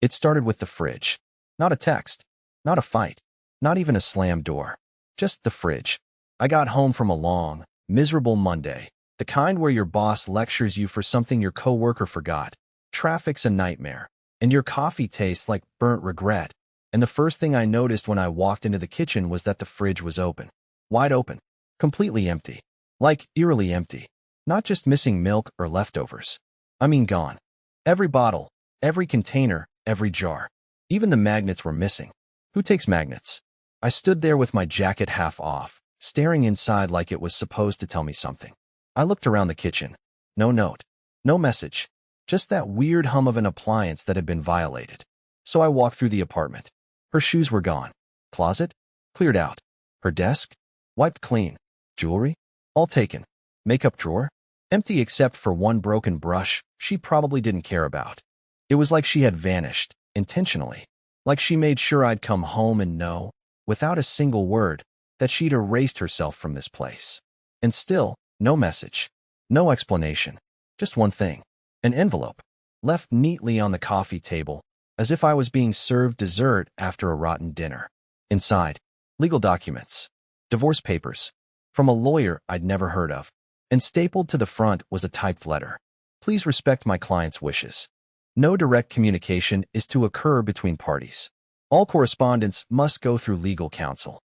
It started with the fridge. Not a text, not a fight, not even a slammed door. Just the fridge. I got home from a long, miserable Monday, the kind where your boss lectures you for something your coworker forgot. Traffic's a nightmare, and your coffee tastes like burnt regret. And the first thing I noticed when I walked into the kitchen was that the fridge was open. Wide open. Completely empty. Like, eerily empty. Not just missing milk or leftovers. I mean gone. Every bottle, every container, every jar. Even the magnets were missing. Who takes magnets? I stood there with my jacket half off, staring inside like it was supposed to tell me something. I looked around the kitchen. No note. No message. Just that weird hum of an appliance that had been violated. So I walked through the apartment. Her shoes were gone. Closet? Cleared out. Her desk? Wiped clean. Jewelry? All taken. Makeup drawer? Empty except for one broken brush she probably didn't care about. It was like she had vanished, intentionally. Like she made sure I'd come home and know, without a single word, that she'd erased herself from this place. And still, no message. No explanation. Just one thing. An envelope. Left neatly on the coffee table, as if I was being served dessert after a rotten dinner. Inside, legal documents. Divorce papers. From a lawyer I'd never heard of. And stapled to the front was a typed letter. Please respect my client's wishes. No direct communication is to occur between parties. All correspondence must go through legal counsel.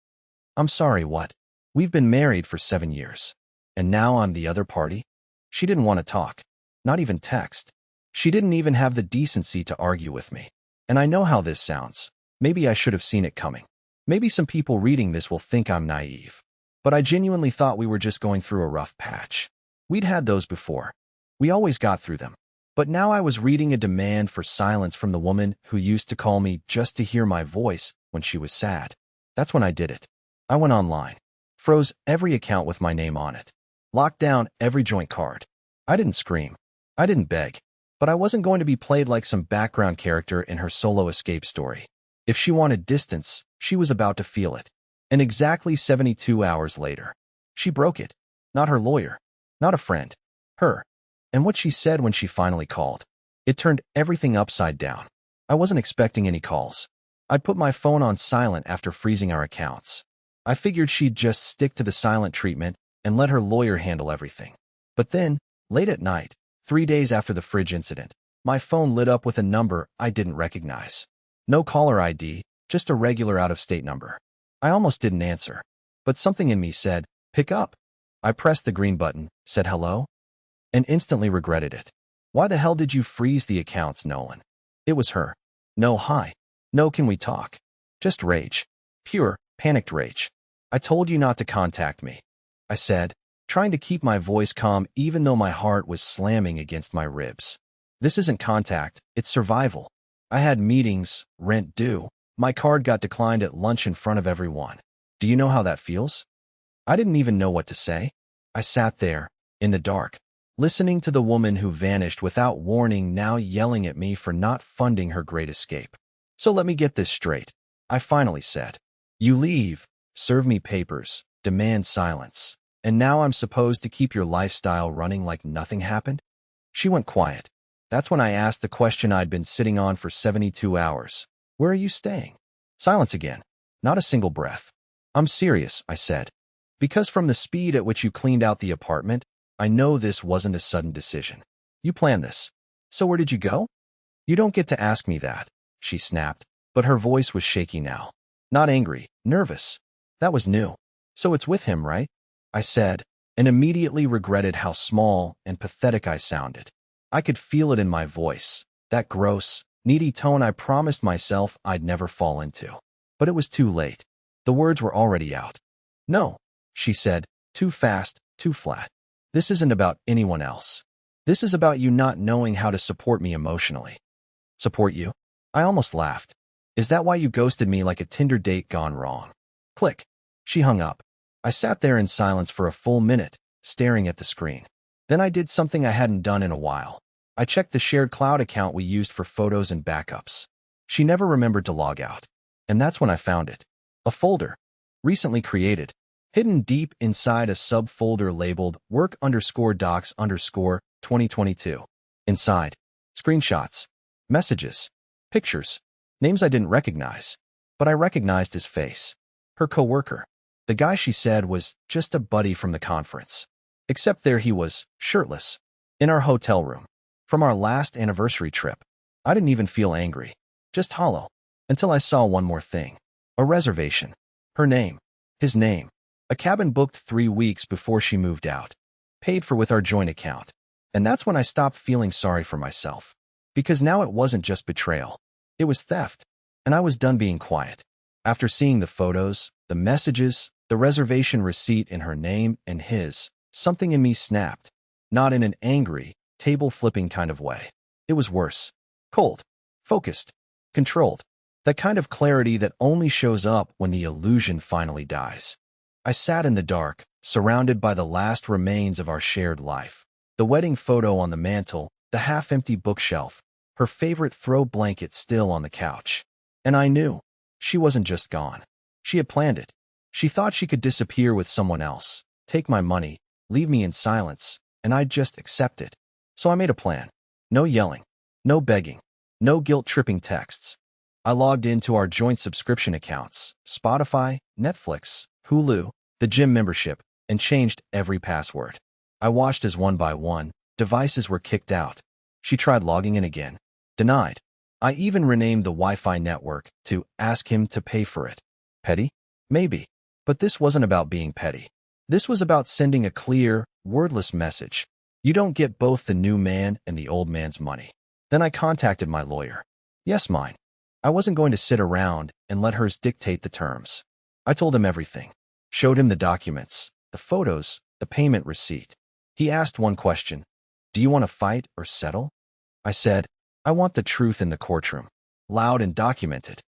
I'm sorry, what? We've been married for 7 years. And now I'm the other party? She didn't want to talk. Not even text. She didn't even have the decency to argue with me. And I know how this sounds. Maybe I should have seen it coming. Maybe some people reading this will think I'm naive. But I genuinely thought we were just going through a rough patch. We'd had those before. We always got through them. But now I was reading a demand for silence from the woman who used to call me just to hear my voice when she was sad. That's when I did it. I went online. Froze every account with my name on it. Locked down every joint card. I didn't scream. I didn't beg. But I wasn't going to be played like some background character in her solo escape story. If she wanted distance, she was about to feel it. And exactly 72 hours later, she broke it. Not her lawyer. Not a friend. Her. And what she said when she finally called. It turned everything upside down. I wasn't expecting any calls. I'd put my phone on silent after freezing our accounts. I figured she'd just stick to the silent treatment and let her lawyer handle everything. But then, late at night, 3 days after the fridge incident, my phone lit up with a number I didn't recognize. No caller ID, just a regular out-of-state number. I almost didn't answer. But something in me said, pick up. I pressed the green button, said hello, and instantly regretted it. Why the hell did you freeze the accounts, Nolan? It was her. No hi. No can we talk. Just rage. Pure, panicked rage. I told you not to contact me, I said, trying to keep my voice calm even though my heart was slamming against my ribs. This isn't contact, it's survival. I had meetings, rent due. My card got declined at lunch in front of everyone. Do you know how that feels? I didn't even know what to say. I sat there, in the dark, listening to the woman who vanished without warning now yelling at me for not funding her great escape. So let me get this straight, I finally said. You leave, serve me papers, demand silence, and now I'm supposed to keep your lifestyle running like nothing happened? She went quiet. That's when I asked the question I'd been sitting on for 72 hours. Where are you staying? Silence again. Not a single breath. I'm serious, I said. Because from the speed at which you cleaned out the apartment, I know this wasn't a sudden decision. You planned this. So where did you go? You don't get to ask me that, she snapped, but her voice was shaky now. Not angry, nervous. That was new. So it's with him, right? I said, and immediately regretted how small and pathetic I sounded. I could feel it in my voice, that gross, needy tone I promised myself I'd never fall into. But it was too late. The words were already out. No, she said, too fast, too flat. This isn't about anyone else. This is about you not knowing how to support me emotionally. Support you? I almost laughed. Is that why you ghosted me like a Tinder date gone wrong? Click. She hung up. I sat there in silence for a full minute, staring at the screen. Then I did something I hadn't done in a while. I checked the shared cloud account we used for photos and backups. She never remembered to log out. And that's when I found it. A folder. Recently created. Hidden deep inside a subfolder labeled work_docs_2022. Inside. Screenshots. Messages. Pictures. Names I didn't recognize. But I recognized his face. Her coworker. The guy she said was just a buddy from the conference. Except there he was, shirtless. In our hotel room. From our last anniversary trip. I didn't even feel angry. Just hollow. Until I saw one more thing. A reservation. Her name. His name. A cabin booked 3 weeks before she moved out. Paid for with our joint account. And that's when I stopped feeling sorry for myself. Because now it wasn't just betrayal. It was theft. And I was done being quiet. After seeing the photos, the messages, the reservation receipt in her name and his, something in me snapped. Not in an angry, table-flipping kind of way. It was worse. Cold. Focused. Controlled. That kind of clarity that only shows up when the illusion finally dies. I sat in the dark, surrounded by the last remains of our shared life. The wedding photo on the mantel, the half-empty bookshelf, her favorite throw blanket still on the couch. And I knew. She wasn't just gone. She had planned it. She thought she could disappear with someone else, take my money, leave me in silence, and I'd just accept it. So I made a plan. No yelling. No begging. No guilt-tripping texts. I logged into our joint subscription accounts, Spotify, Netflix, Hulu, the gym membership, and changed every password. I watched as one by one, devices were kicked out. She tried logging in again. Denied. I even renamed the Wi-Fi network to ask him to pay for it. Petty? Maybe. But this wasn't about being petty. This was about sending a clear, wordless message. You don't get both the new man and the old man's money. Then I contacted my lawyer. Yes, mine. I wasn't going to sit around and let hers dictate the terms. I told him everything. Showed him the documents, the photos, the payment receipt. He asked one question. Do you want to fight or settle? I said, I want the truth in the courtroom. Loud and documented.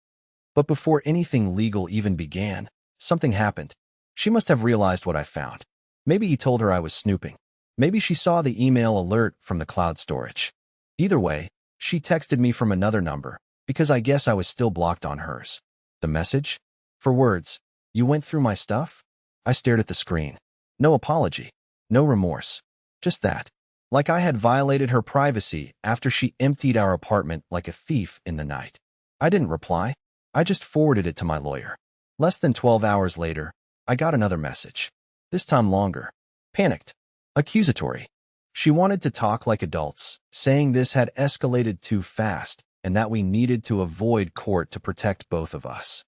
But before anything legal even began, something happened. She must have realized what I found. Maybe he told her I was snooping. Maybe she saw the email alert from the cloud storage. Either way, she texted me from another number, because I guess I was still blocked on hers. The message? For words. You went through my stuff? I stared at the screen. No apology. No remorse. Just that. Like I had violated her privacy after she emptied our apartment like a thief in the night. I didn't reply. I just forwarded it to my lawyer. Less than 12 hours later, I got another message. This time longer. Panicked. Accusatory. She wanted to talk like adults, saying this had escalated too fast and that we needed to avoid court to protect both of us.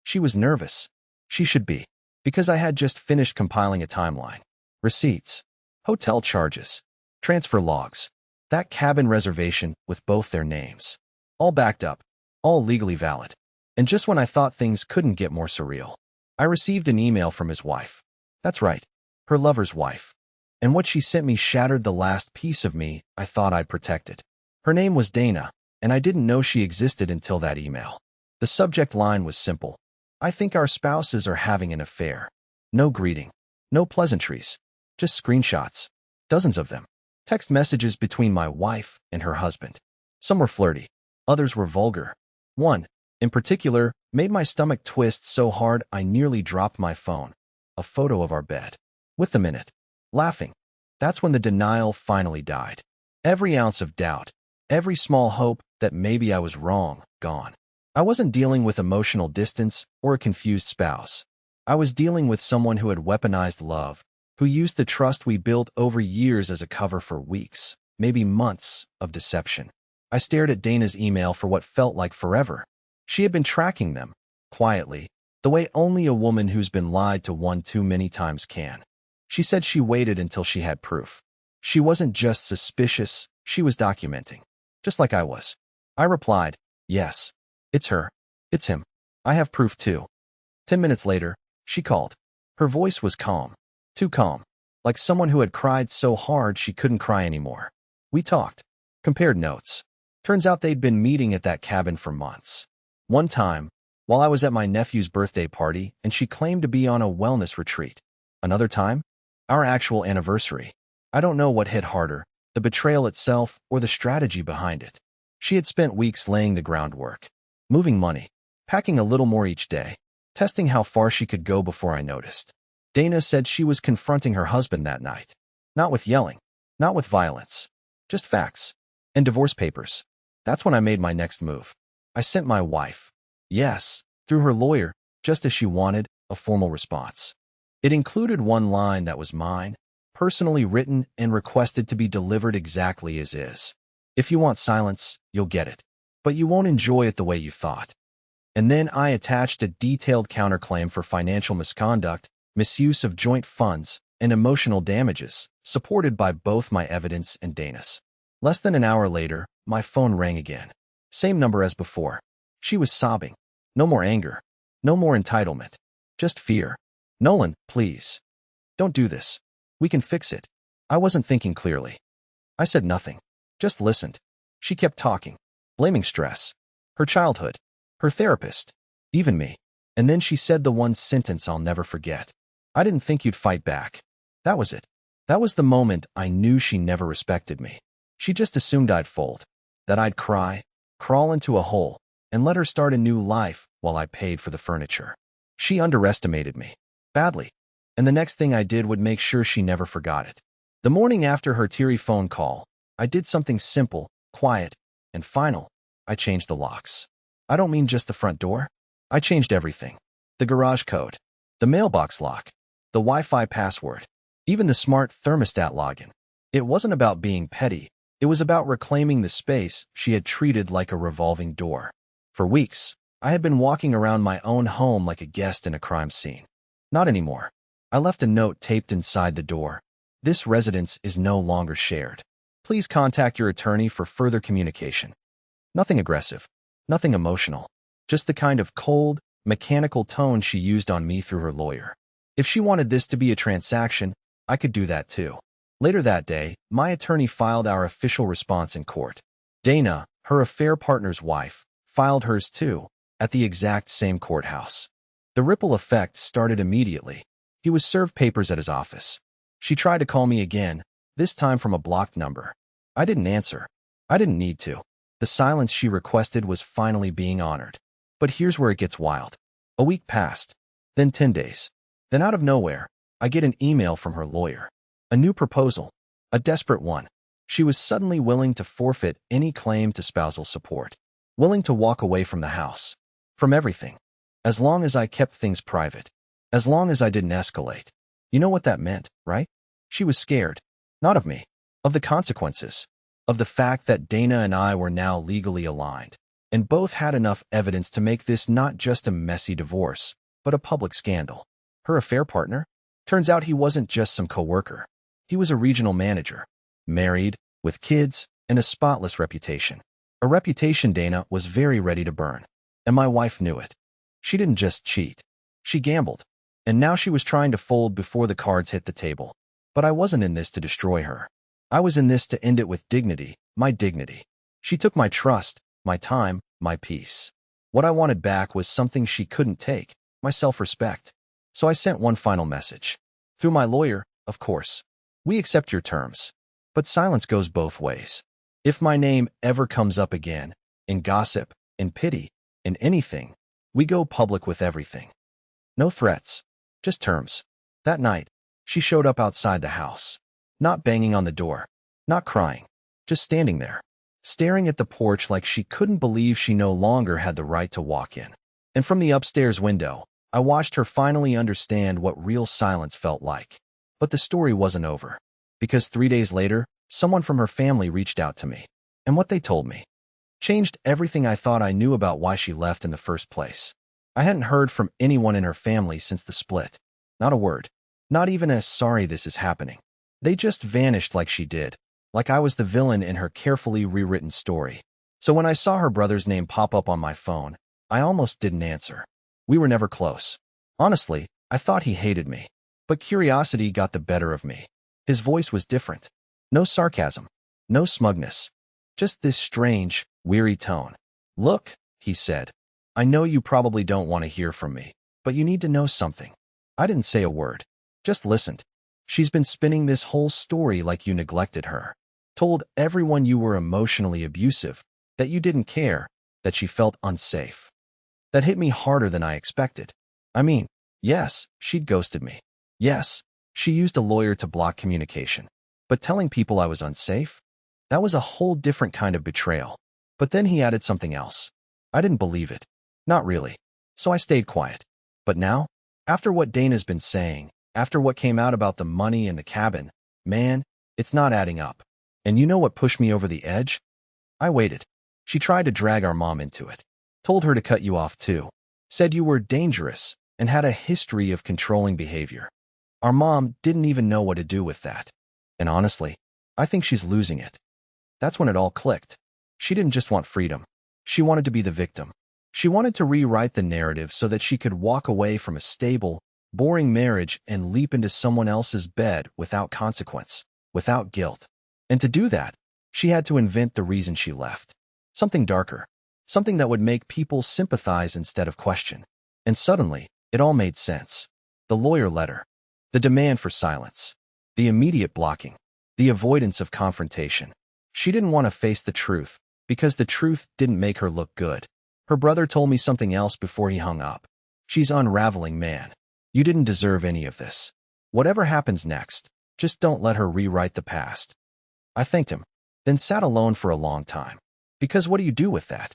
She was nervous. She should be. Because I had just finished compiling a timeline. Receipts. Hotel charges. Transfer logs. That cabin reservation with both their names. All backed up. All legally valid. And just when I thought things couldn't get more surreal, I received an email from his wife. That's right. Her lover's wife. And what she sent me shattered the last piece of me I thought I'd protected. Her name was Dana, and I didn't know she existed until that email. The subject line was simple. I think our spouses are having an affair. No greeting. No pleasantries. Just screenshots. Dozens of them. Text messages between my wife and her husband. Some were flirty. Others were vulgar. One, in particular, made my stomach twist so hard I nearly dropped my phone. A photo of our bed. With them in it. Laughing. That's when the denial finally died. Every ounce of doubt. Every small hope that maybe I was wrong, gone. I wasn't dealing with emotional distance or a confused spouse. I was dealing with someone who had weaponized love, who used the trust we built over years as a cover for weeks, maybe months, of deception. I stared at Dana's email for what felt like forever. She had been tracking them, quietly, the way only a woman who's been lied to one too many times can. She said she waited until she had proof. She wasn't just suspicious, she was documenting. Just like I was. I replied, yes. It's her. It's him. I have proof too. 10 minutes later, she called. Her voice was calm. Too calm. Like someone who had cried so hard she couldn't cry anymore. We talked. Compared notes. Turns out they'd been meeting at that cabin for months. One time, while I was at my nephew's birthday party and she claimed to be on a wellness retreat. Another time, our actual anniversary. I don't know what hit harder, the betrayal itself or the strategy behind it. She had spent weeks laying the groundwork. Moving money. Packing a little more each day. Testing how far she could go before I noticed. Dana said she was confronting her husband that night. Not with yelling. Not with violence. Just facts. And divorce papers. That's when I made my next move. I sent my wife. Yes, through her lawyer, just as she wanted, a formal response. It included one line that was mine, personally written and requested to be delivered exactly as is. If you want silence, you'll get it. But you won't enjoy it the way you thought. And then I attached a detailed counterclaim for financial misconduct, misuse of joint funds, and emotional damages, supported by both my evidence and Dana's. Less than an hour later, my phone rang again. Same number as before. She was sobbing. No more anger. No more entitlement. Just fear. Nolan, please. Don't do this. We can fix it. I wasn't thinking clearly. I said nothing. Just listened. She kept talking, blaming stress, her childhood, her therapist, even me. And then she said the one sentence I'll never forget. I didn't think you'd fight back. That was it. That was the moment I knew she never respected me. She just assumed I'd fold, that I'd cry, crawl into a hole, and let her start a new life while I paid for the furniture. She underestimated me. Badly. And the next thing I did would make sure she never forgot it. The morning after her teary phone call, I did something simple, quiet, and final. I changed the locks. I don't mean just the front door. I changed everything. The garage code, the mailbox lock, the Wi-Fi password, even the smart thermostat login. It wasn't about being petty. It was about reclaiming the space she had treated like a revolving door. For weeks, I had been walking around my own home like a guest in a crime scene. Not anymore. I left a note taped inside the door. This residence is no longer shared. Please contact your attorney for further communication. Nothing aggressive. Nothing emotional. Just the kind of cold, mechanical tone she used on me through her lawyer. If she wanted this to be a transaction, I could do that too. Later that day, my attorney filed our official response in court. Dana, her affair partner's wife, filed hers too, at the exact same courthouse. The ripple effect started immediately. He was served papers at his office. She tried to call me again, this time from a blocked number. I didn't answer. I didn't need to. The silence she requested was finally being honored. But here's where it gets wild. A week passed, then 10 days. Then out of nowhere, I get an email from her lawyer. A new proposal. A desperate one. She was suddenly willing to forfeit any claim to spousal support. Willing to walk away from the house. From everything. As long as I kept things private. As long as I didn't escalate. You know what that meant, right? She was scared. Not of me. Of the consequences. Of the fact that Dana and I were now legally aligned. And both had enough evidence to make this not just a messy divorce, but a public scandal. Her affair partner? Turns out he wasn't just some coworker. He was a regional manager. Married, with kids, and a spotless reputation. A reputation Dana was very ready to burn. And my wife knew it. She didn't just cheat. She gambled. And now she was trying to fold before the cards hit the table. But I wasn't in this to destroy her. I was in this to end it with dignity, my dignity. She took my trust, my time, my peace. What I wanted back was something she couldn't take, my self-respect. So I sent one final message. Through my lawyer, of course. We accept your terms. But silence goes both ways. If my name ever comes up again, in gossip, in pity, in anything, we go public with everything. No threats, just terms. That night, she showed up outside the house. Not banging on the door, not crying, just standing there, staring at the porch like she couldn't believe she no longer had the right to walk in. And from the upstairs window, I watched her finally understand what real silence felt like. But the story wasn't over. Because 3 days later, someone from her family reached out to me. And what they told me changed everything I thought I knew about why she left in the first place. I hadn't heard from anyone in her family since the split. Not a word. Not even a sorry this is happening. They just vanished like she did. Like I was the villain in her carefully rewritten story. So when I saw her brother's name pop up on my phone, I almost didn't answer. We were never close. Honestly, I thought he hated me. But curiosity got the better of me. His voice was different. No sarcasm. No smugness. Just this strange, weary tone. Look, he said. I know you probably don't want to hear from me, but you need to know something. I didn't say a word. Just listened. She's been spinning this whole story like you neglected her. Told everyone you were emotionally abusive, that you didn't care, that she felt unsafe. That hit me harder than I expected. I mean, yes, she'd ghosted me. Yes, she used a lawyer to block communication. But telling people I was unsafe? That was a whole different kind of betrayal. But then he added something else. I didn't believe it. Not really. So I stayed quiet. But now, after what Dana's been saying, after what came out about the money and the cabin, man, it's not adding up. And you know what pushed me over the edge? I waited. She tried to drag our mom into it. Told her to cut you off too. Said you were dangerous and had a history of controlling behavior. Our mom didn't even know what to do with that. And honestly, I think she's losing it. That's when it all clicked. She didn't just want freedom. She wanted to be the victim. She wanted to rewrite the narrative so that she could walk away from a stable, boring marriage and leap into someone else's bed without consequence, without guilt. And to do that, she had to invent the reason she left. Something darker. Something that would make people sympathize instead of question. And suddenly, it all made sense. The lawyer letter. The demand for silence. The immediate blocking. The avoidance of confrontation. She didn't want to face the truth, because the truth didn't make her look good. Her brother told me something else before he hung up. She's unraveling, man. You didn't deserve any of this. Whatever happens next, just don't let her rewrite the past. I thanked him, then sat alone for a long time. Because what do you do with that?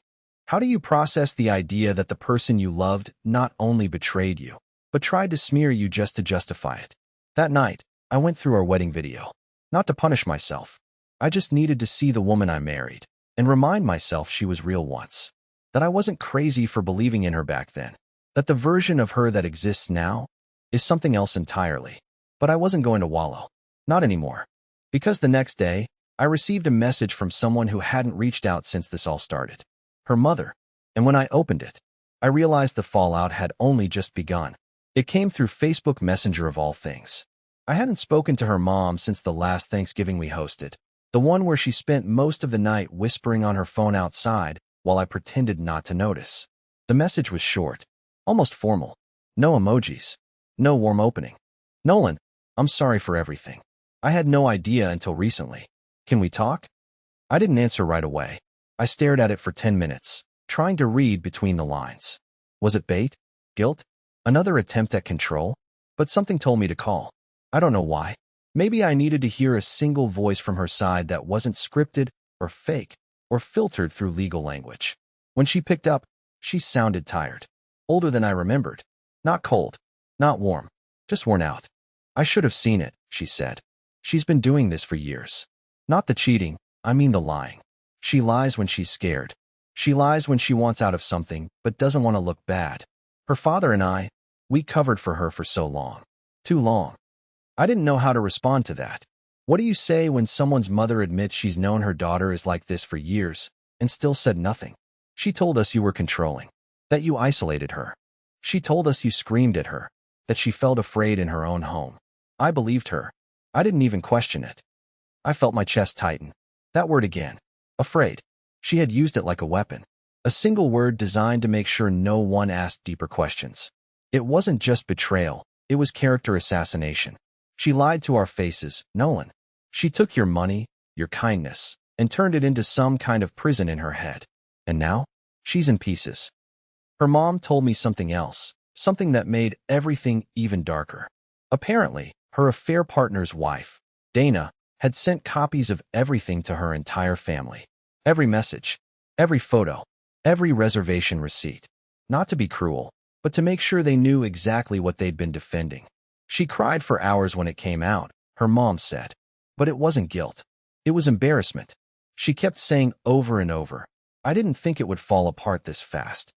How do you process the idea that the person you loved not only betrayed you, but tried to smear you just to justify it? That night, I went through our wedding video. Not to punish myself. I just needed to see the woman I married and remind myself she was real once. That I wasn't crazy for believing in her back then. That the version of her that exists now is something else entirely. But I wasn't going to wallow. Not anymore. Because the next day, I received a message from someone who hadn't reached out since this all started. Her mother. And when I opened it, I realized the fallout had only just begun. It came through Facebook Messenger of all things. I hadn't spoken to her mom since the last Thanksgiving we hosted. The one where she spent most of the night whispering on her phone outside while I pretended not to notice. The message was short, almost formal. No emojis. No warm opening. Nolan, I'm sorry for everything. I had no idea until recently. Can we talk? I didn't answer right away. I stared at it for 10 minutes, trying to read between the lines. Was it bait? Guilt? Another attempt at control? But something told me to call. I don't know why. Maybe I needed to hear a single voice from her side that wasn't scripted or fake or filtered through legal language. When she picked up, she sounded tired. Older than I remembered. Not cold. Not warm. Just worn out. I should have seen it, she said. She's been doing this for years. Not the cheating, I mean the lying. She lies when she's scared. She lies when she wants out of something but doesn't want to look bad. Her father and we covered for her for so long. Too long. I didn't know how to respond to that. What do you say when someone's mother admits she's known her daughter is like this for years and still said nothing? She told us you were controlling, that you isolated her. She told us you screamed at her, that she felt afraid in her own home. I believed her. I didn't even question it. I felt my chest tighten. That word again. Afraid. She had used it like a weapon. A single word designed to make sure no one asked deeper questions. It wasn't just betrayal. It was character assassination. She lied to our faces, Nolan. She took your money, your kindness, and turned it into some kind of prison in her head. And now, she's in pieces. Her mom told me something else, something that made everything even darker. Apparently, her affair partner's wife, Dana, had sent copies of everything to her entire family. Every message, every photo, every reservation receipt. Not to be cruel, but to make sure they knew exactly what they'd been defending. She cried for hours when it came out, her mom said. But it wasn't guilt. It was embarrassment. She kept saying over and over, I didn't think it would fall apart this fast.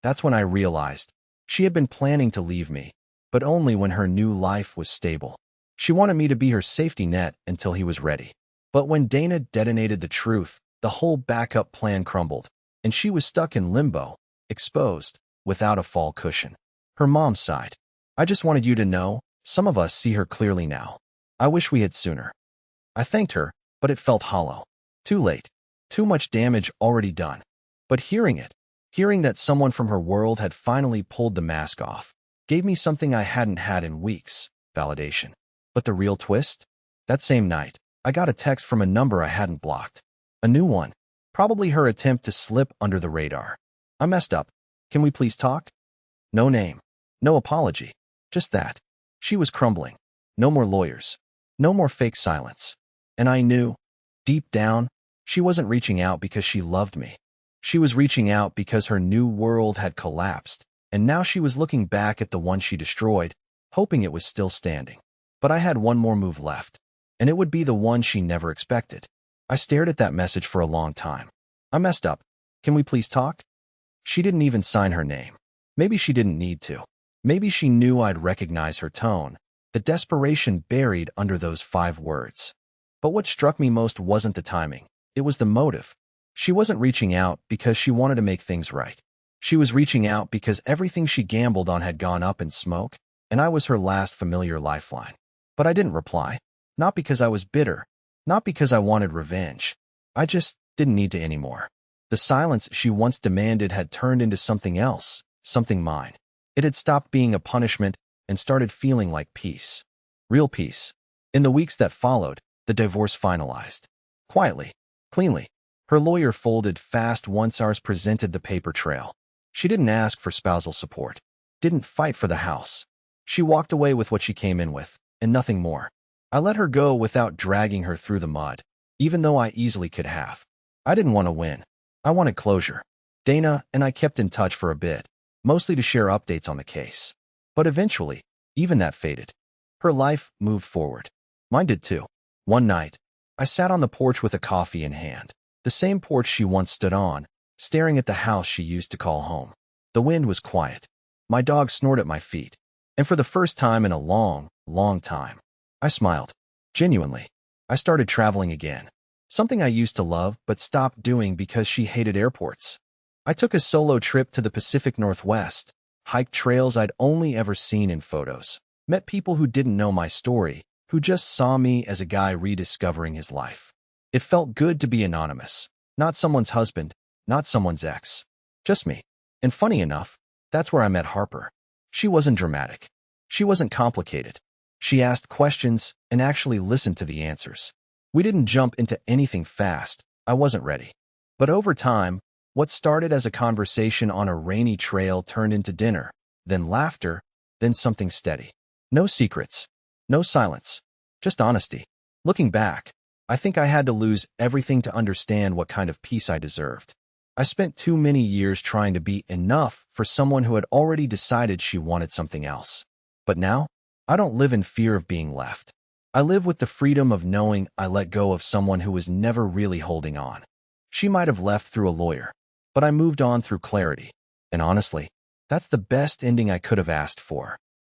That's when I realized she had been planning to leave me, but only when her new life was stable. She wanted me to be her safety net until he was ready. But when Dana detonated the truth, the whole backup plan crumbled, and she was stuck in limbo, exposed, without a fall cushion. Her mom sighed. I just wanted you to know, some of us see her clearly now. I wish we had sooner. I thanked her, but it felt hollow. Too late. Too much damage already done. But hearing that someone from her world had finally pulled the mask off, gave me something I hadn't had in weeks, validation. But the real twist? That same night, I got a text from a number I hadn't blocked. A new one. Probably her attempt to slip under the radar. I messed up. Can we please talk? No name. No apology. Just that. She was crumbling. No more lawyers. No more fake silence. And I knew, deep down, she wasn't reaching out because she loved me. She was reaching out because her new world had collapsed, and now she was looking back at the one she destroyed, hoping it was still standing. But I had one more move left, and it would be the one she never expected. I stared at that message for a long time. I messed up. Can we please talk? She didn't even sign her name. Maybe she didn't need to. Maybe she knew I'd recognize her tone, the desperation buried under those 5 words. But what struck me most wasn't the timing. It was the motive. She wasn't reaching out because she wanted to make things right. She was reaching out because everything she gambled on had gone up in smoke, and I was her last familiar lifeline. But I didn't reply. Not because I was bitter. Not because I wanted revenge. I just didn't need to anymore. The silence she once demanded had turned into something else, something mine. It had stopped being a punishment and started feeling like peace. Real peace. In the weeks that followed, the divorce finalized. Quietly, cleanly. Her lawyer folded fast once ours presented the paper trail. She didn't ask for spousal support. Didn't fight for the house. She walked away with what she came in with, and nothing more. I let her go without dragging her through the mud, even though I easily could have. I didn't want to win. I wanted closure. Dana and I kept in touch for a bit, mostly to share updates on the case. But eventually, even that faded. Her life moved forward. Mine did too. One night, I sat on the porch with a coffee in hand, the same porch she once stood on, staring at the house she used to call home. The wind was quiet. My dog snored at my feet. And for the first time in a long, long time, I smiled. Genuinely. I started traveling again. Something I used to love but stopped doing because she hated airports. I took a solo trip to the Pacific Northwest, hiked trails I'd only ever seen in photos, met people who didn't know my story, who just saw me as a guy rediscovering his life. It felt good to be anonymous. Not someone's husband, not someone's ex. Just me. And funny enough, that's where I met Harper. She wasn't dramatic. She wasn't complicated. She asked questions and actually listened to the answers. We didn't jump into anything fast. I wasn't ready. But over time, what started as a conversation on a rainy trail turned into dinner, then laughter, then something steady. No secrets. No silence. Just honesty. Looking back, I think I had to lose everything to understand what kind of peace I deserved. I spent too many years trying to be enough for someone who had already decided she wanted something else. But now, I don't live in fear of being left. I live with the freedom of knowing I let go of someone who was never really holding on. She might have left through a lawyer, but I moved on through clarity. And honestly, that's the best ending I could have asked for.